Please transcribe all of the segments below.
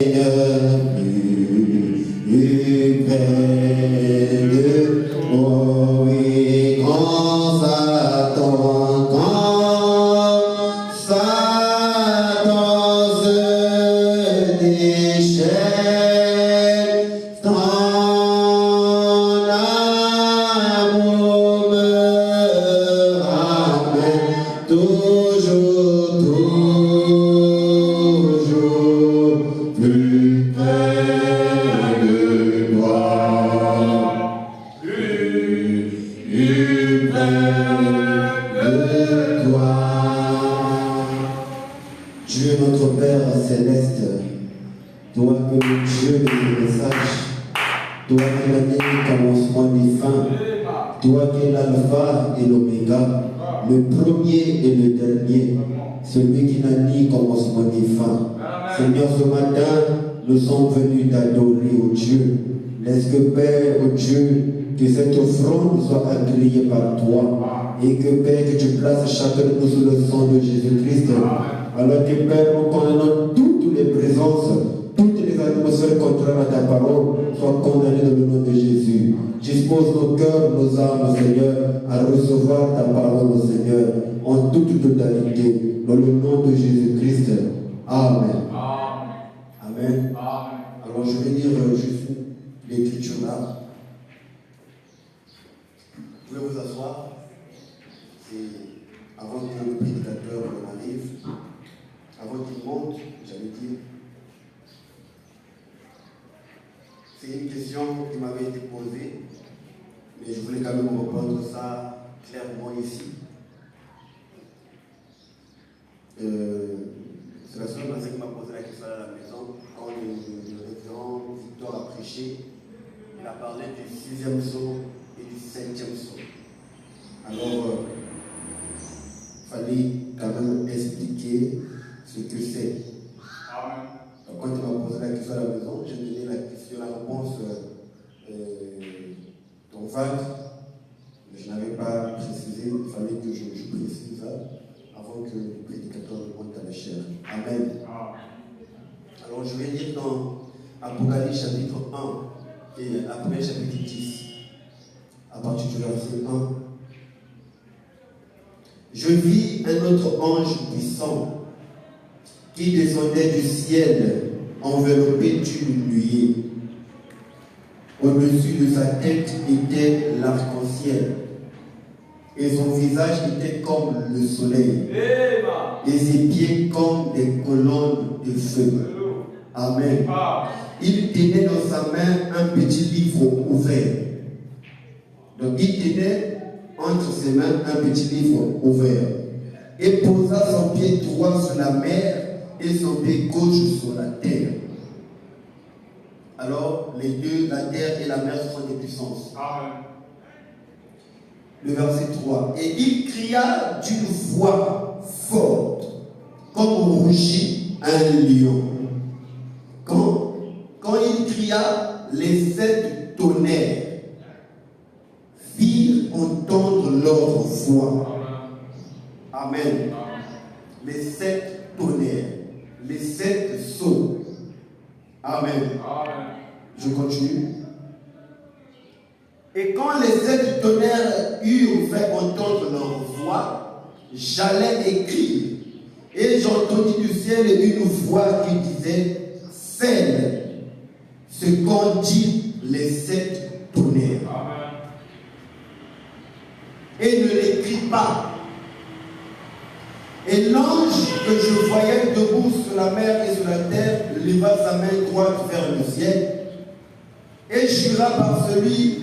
Et que Père, que tu places chacun de nous sous le sang de Jésus-Christ. Alors que Père, nous condamnons toutes les présences, toutes les atmosphères contraires à ta parole soient condamnées dans le nom de Jésus. Dispose nos cœurs, nos âmes, Seigneur, à recevoir ta parole, Seigneur, en toute totalité, dans le nom de Jésus-Christ. Amen. Amen. Alors je vais lire juste l'écriture là. Vous pouvez vous asseoir. Et avant que le prédicateur arrive, avant qu'il monte, j'allais dire, c'est une question qui m'avait été posée, mais je voulais quand même répondre ça clairement ici. C'est la seule personne qui m'a posé la question à la maison quand le révérend Victor a prêché. Il a parlé du 6e saut et du 5e saut. Alors, il fallait quand même expliquer ce que c'est. Donc, quand il m'a posé la question à la maison, j'ai donné la réponse vague, mais je n'avais pas précisé, il fallait que je précise ça avant que le prédicateur remonte à la chair. Amen. Alors, je vais lire dans Apocalypse chapitre 1 et après chapitre 10, à partir du verset 1. Je vis un autre ange puissant qui descendait du ciel enveloppé d'une nuée. Au-dessus de sa tête était l'arc-en-ciel et son visage était comme le soleil et ses pieds comme des colonnes de feu. Amen. Il tenait dans sa main un petit livre ouvert. Donc il tenait entre ses mains un petit livre ouvert et posa son pied droit sur la mer et son pied gauche sur la terre. Alors les deux, la terre et la mer, sont des puissances. Amen. Le verset 3. Et il cria d'une voix forte, comme rugit un lion. Quand il cria, les 7 tonnerres firent entendre leur voix. Amen. Les 7 tonnerres, les 7 sceaux. Amen. Je continue. Et quand les 7 tonnerres eurent fait entendre leur voix, j'allais écrire. Et j'entendis du ciel une voix qui disait: scelle ce qu'ont dit les 7 tonnerres. Amen. Et ne l'écris pas. Et l'ange que je voyais debout sur la mer et sur la terre leva sa main droite vers le ciel et jura par celui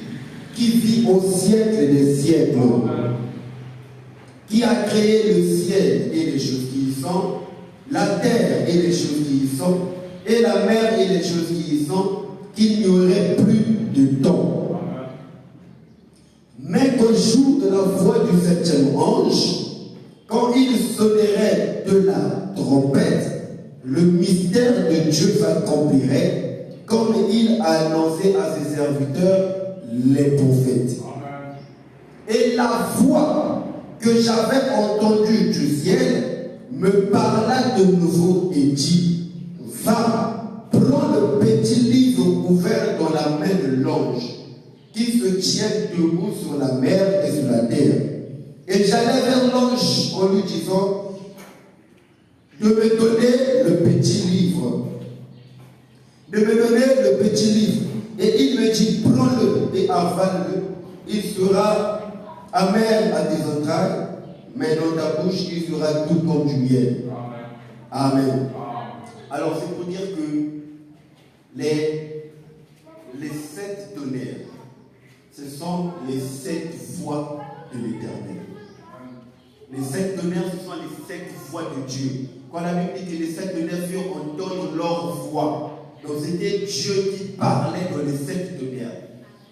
qui vit au siècle des siècles, qui a créé le ciel et les choses qui y sont, la terre et les choses qui y sont, et la mer et les choses qui y sont, qu'il n'y aurait plus de temps. Mais qu'au jour de la voix du 7e ange, quand il sonnerait de la trompette, le mystère de Dieu s'accomplirait, comme il a annoncé à ses serviteurs, les prophètes. Amen. Et la voix que j'avais entendue du ciel me parla de nouveau et dit: va, prends tienne debout sur la mer et sur la terre. Et j'allai vers l'ange en lui disant de me donner le petit livre. De me donner le petit livre. Et il me dit, prends-le et avale-le. Il sera amer à tes entrailles, mais dans ta bouche, il sera tout comme du miel. Amen. Alors, c'est pour dire que les 7 tonnerres, ce sont les 7 voix de l'Éternel. Les 7 tonnerres, ce sont les 7 voix de Dieu. Quand la Bible dit que les 7 tonnerres furent entendre leur voix, donc c'était Dieu qui parlait dans les 7 tonnerres.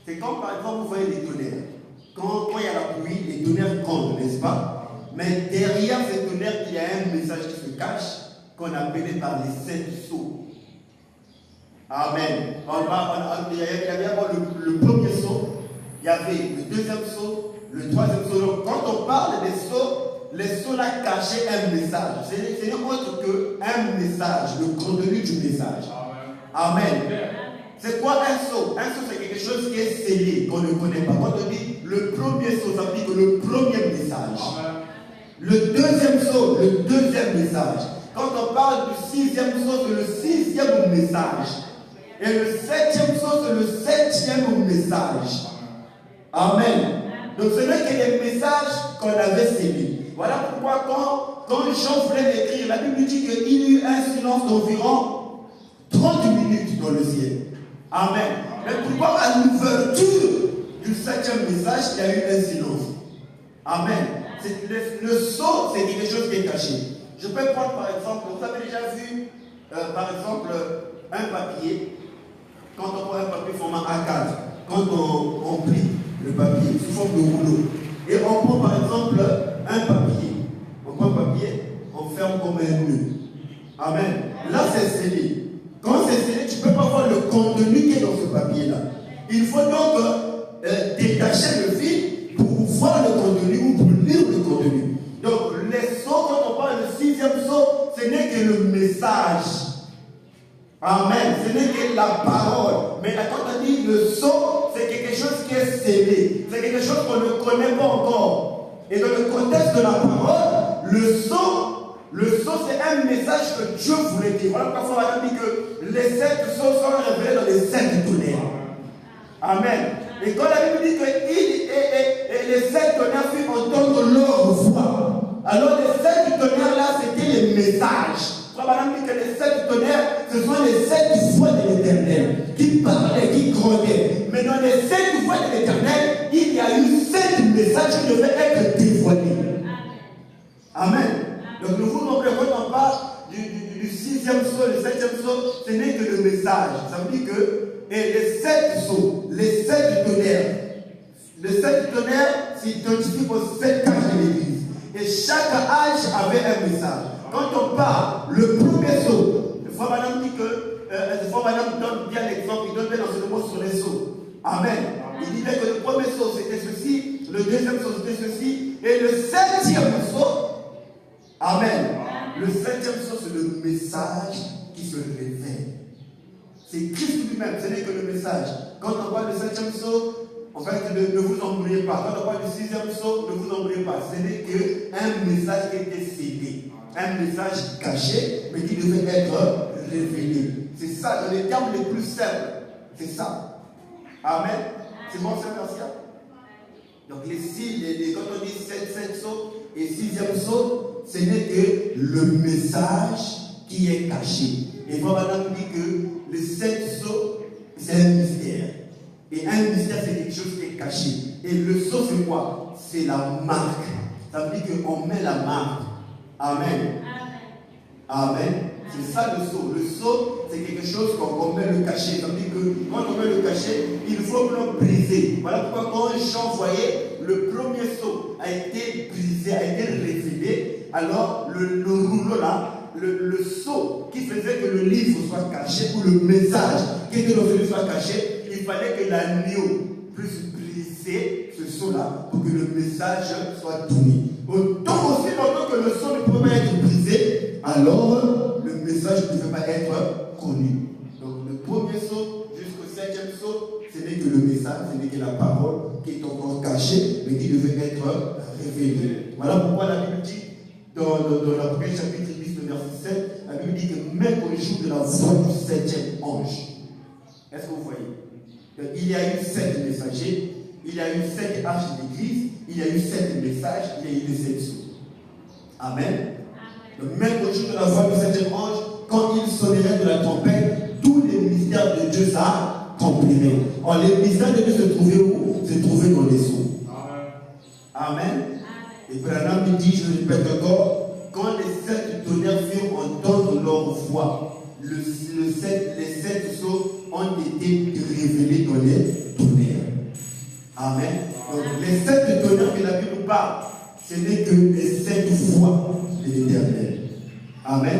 C'est comme par exemple, vous voyez les tonnerres. Quand il y a la pluie, les tonnerres comptent, n'est-ce pas? Mais derrière ces tonnerres, il y a un message qui se cache, qu'on appelait par les 7 sceaux. Amen. Il y avait avant le premier sceau, il y avait le deuxième sceau, le troisième sceau. Donc, quand on parle des sceaux, les sceaux là cachaient un message. Ce n'est autre qu'un message, le contenu du message. Amen. C'est quoi un sceau? Un sceau, c'est quelque chose qui est scellé, qu'on ne connaît pas. Quand on dit le premier sceau, ça veut dire que le premier message. Le deuxième sceau, le deuxième message. Quand on parle du 6e sceau, c'est le 6e message. Et le 7e sceau, c'est le 7e message. Amen. Donc ce n'est que les messages qu'on avait scellés. Voilà pourquoi quand Jean voulait l'écrire, la Bible dit qu'il y eut un silence d'environ 30 minutes dans le ciel. Amen. Mais pourquoi à l'ouverture du 7e message, il y a eu un silence? Amen. Le sceau, c'est quelque chose qui est caché. Je peux prendre par exemple, vous avez déjà vu, par exemple, un papier. Quand on prend un papier format A4, quand on plie le papier sous forme de rouleau, et on prend par exemple un papier, on ferme comme un nœud. Amen. Là, c'est scellé. Quand c'est scellé, tu ne peux pas voir le contenu qui est dans ce papier-là. Il faut donc détacher le fil pour voir le contenu ou pour lire le contenu. Donc, les sceaux, quand on parle du 6e sceau, ce n'est que le message. Amen. Ce n'est que la parole. Mais quand on dit le sceau, c'est quelque chose qui est scellé. C'est quelque chose qu'on ne connaît pas encore. Et dans le contexte de la parole, le sceau, c'est un message que Dieu voulait dire. Voilà pourquoi on a dit que les 7 sceaux sont révélés dans les 7 tonnerres. Amen. Et quand la Bible dit que les 7 tonnerres furent entendre leur voix, alors les 7 tonnerres là, c'était les messages. Quand madame dit que les 7 tonnerres, ce sont les 7 voix de l'Éternel qui parlaient, qui grondaient. Mais dans les 7 voix de l'Éternel, il y a eu 7 messages qui devaient être dévoilés. Amen. Donc nous vous rappelez, quand on parle du 6e sceau, le 7e sceau, ce n'est que le message. Ça veut dire que les 7 sceaux, les 7 tonnerres, les 7 tonnerres s'identifient aux 7 cages de l'Église. Et chaque âge avait un message. Quand on parle, le premier sceau, le frère madame dit que, le frère madame donne bien l'exemple, il donne bien l'enseignement sur les sceaux. Amen. Il disait que le premier sceau c'était ceci, le deuxième sceau c'était ceci, et le 7e sceau, amen. Le 7e sceau c'est le message qui se révèle. C'est Christ lui-même, ce n'est que le message. Quand on parle du 7e sceau, en fait, ne vous embrouillez pas. Quand on parle du 6e sceau, ne vous embrouillez pas. Ce n'est qu'un message qui était scellé. Un message caché, mais qui devait être révélé. C'est ça, dans les termes les plus simples. C'est ça. Amen. C'est bon, c'est merci. Donc, quand on dit 7 sceaux et 6e sceau, ce n'est que le message qui est caché. Et madame dit que les 7 sceaux, c'est un mystère. Et un mystère, c'est quelque chose qui est caché. Et le sceau, c'est quoi? C'est la marque. Ça veut dire qu'on met la marque. Amen. Amen. C'est ça le sceau. Le sceau, c'est quelque chose qu'on met le cachet. Ça veut dire que quand on met le cachet, il faut le briser. Voilà pourquoi quand Jean voyait le premier sceau a été brisé, a été révélé, alors le rouleau là, le sceau qui faisait que le livre soit caché, ou le message qui était dans le livre soit caché, il fallait que l'agneau puisse briser ce sceau-là pour que le message soit donné. Autant aussi longtemps que le sceau ne pouvait pas être brisé, alors le message ne devait pas être connu. Donc le premier sceau jusqu'au 7e sceau, ce n'est que le message, ce n'est que la parole. cachés, mais qui devaient être révélés. Voilà pourquoi la Bible dit, dans la première chapitre 10, le verset 7, la Bible dit que même au jour de la voix du 7e ange, est-ce que vous voyez? Donc, il y a eu 7 messagers, il y a eu 7 arches d'église, il y a eu 7 messages, il y a eu les 7 sceaux. Amen. Donc, même au jour de la voix du 7e ange, quand il sonnerait de la trompette, tous les mystères de Dieu s'accompliraient. Or, les mystères de Dieu se trouvaient où? Se trouvaient dans les sceaux. Amen. Et Branham me dit, je le répète encore, quand les 7 tonnerres firent entendre leur voix, les 7 sceaux ont été révélés dans les tonnerres. Amen. Donc, les 7 tonnerres que la Bible parle, ce n'est que les 7 voix de l'Éternel. Amen.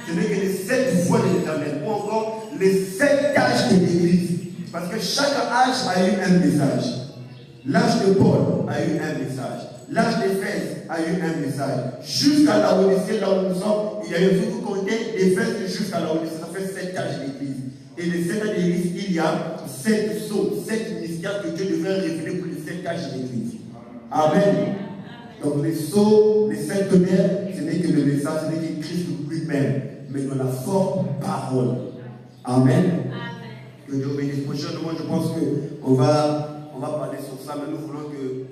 Ce n'est que les 7 voix de l'Éternel. Ou encore les 7 âges de l'Église. Parce que chaque âge a eu un message. L'âge de Paul a eu un message. L'âge d'Éphèse a eu un message. Jusqu'à la Odyssée, là où nous sommes, il y a eu, si vous comptez, d'Éphèse jusqu'à la Odyssée, ça fait 7 âges d'église. Et les 7 âges d'église, il y a 7 sceaux, 7 mystères que Dieu devait révéler pour les 7 âges d'église. Amen. Donc les sceaux, les 7 tonnerres, ce n'est que le message, ce n'est que Christ lui-même, mais dans la forme parole. Amen. Que Dieu bénisse. Prochainement, je pense qu'on va parler sur ça, mais nous voulons que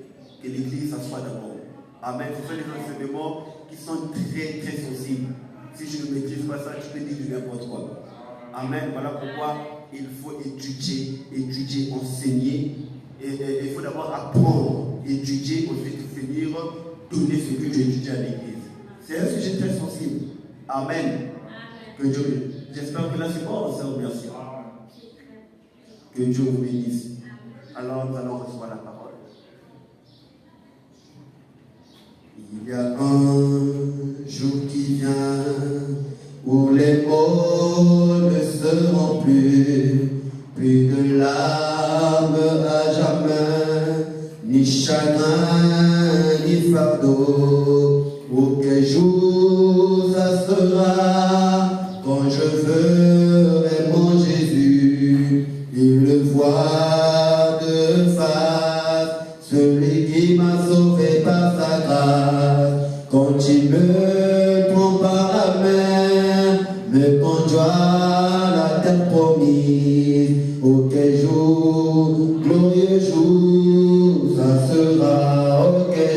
l'Église s'assoie d'abord. Amen. Ce sont des enseignements qui sont très, très sensibles. Si je ne maîtrise pas ça, tu peux dire du n'importe quoi. Amen. Voilà pourquoi il faut étudier, enseigner. Et il faut d'abord apprendre, étudier, ensuite finir, donner ce que tu étudies à l'Église. C'est un sujet très sensible. Amen. Que Dieu, j'espère que là c'est bon, ça vous remercie. Que Dieu vous bénisse. Alors nous allons recevoir la parole. Il y a un jour qui vient où les mots ne seront plus de larmes à jamais, ni chagrin, ni fardeau. Auquel jour ça sera quand je verrai mon Jésus et le voir de face, celui qui m'a sauvé par sa grâce. Quand il me prend par la main, me conduit à la terre promise. Auquel jour, glorieux jour, ça sera. Auquel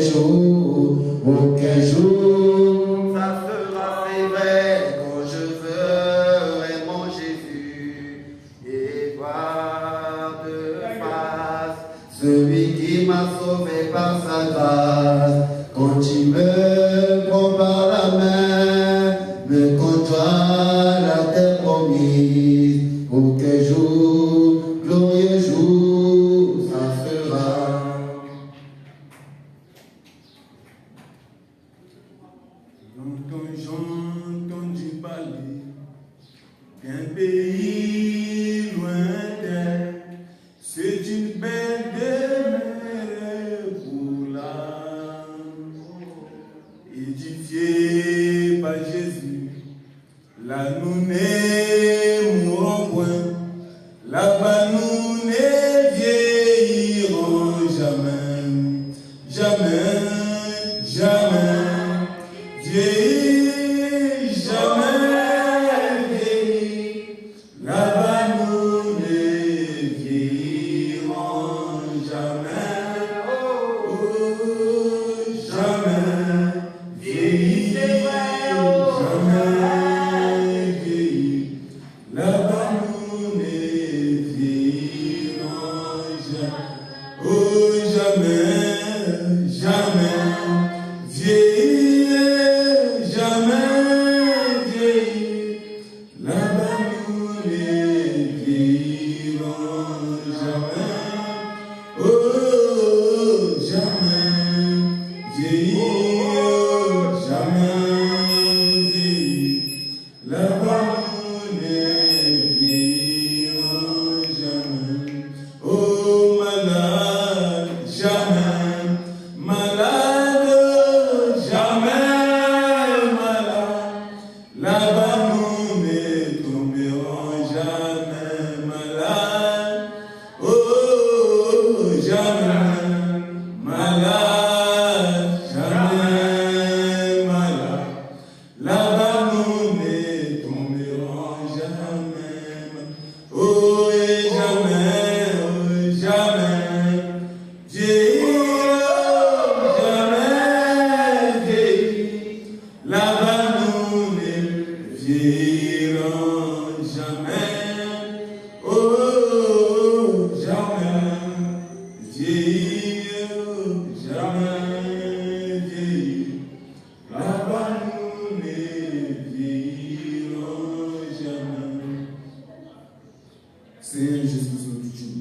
jour, ça sera, c'est vrai, quand je verrai mon Jésus et voir de face celui qui m'a sauvé par sa grâce. Quand il me prend par la main, me conduit à la terre promise. Auquel jour, glorieux jour, ça sera. Longtemps j'ai entendu parler d'un pays lointain, c'est une belle demeure pour l'âme. Oh, jamais vieillir, jamais vieillir. Là-bas nous ne vieillirons jamais. Seigneur Jésus, notre Dieu,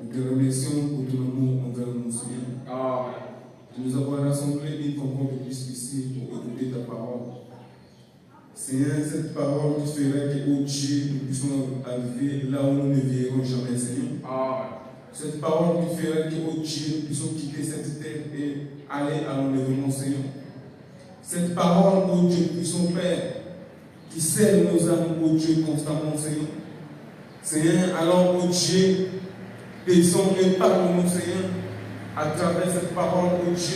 nous te remercions pour ton amour envers nous, Seigneur. De nous avoir rassemblés une fois de plus ici pour écouter ta parole. Seigneur, cette parole qui ferait que, oh Dieu, nous puissions arriver là où nous ne vieillirons jamais, Seigneur. Cette parole qui ferait que, oh Dieu, nous puissions quitter cette terre et aller à l'enlèvement, Seigneur. Cette parole, oh Dieu, puissons Père, qui scelle nos âmes, oh Dieu, constamment, Seigneur. Seigneur, alors, oh Dieu, descends et parle-nous, Seigneur, à travers cette parole, oh Dieu.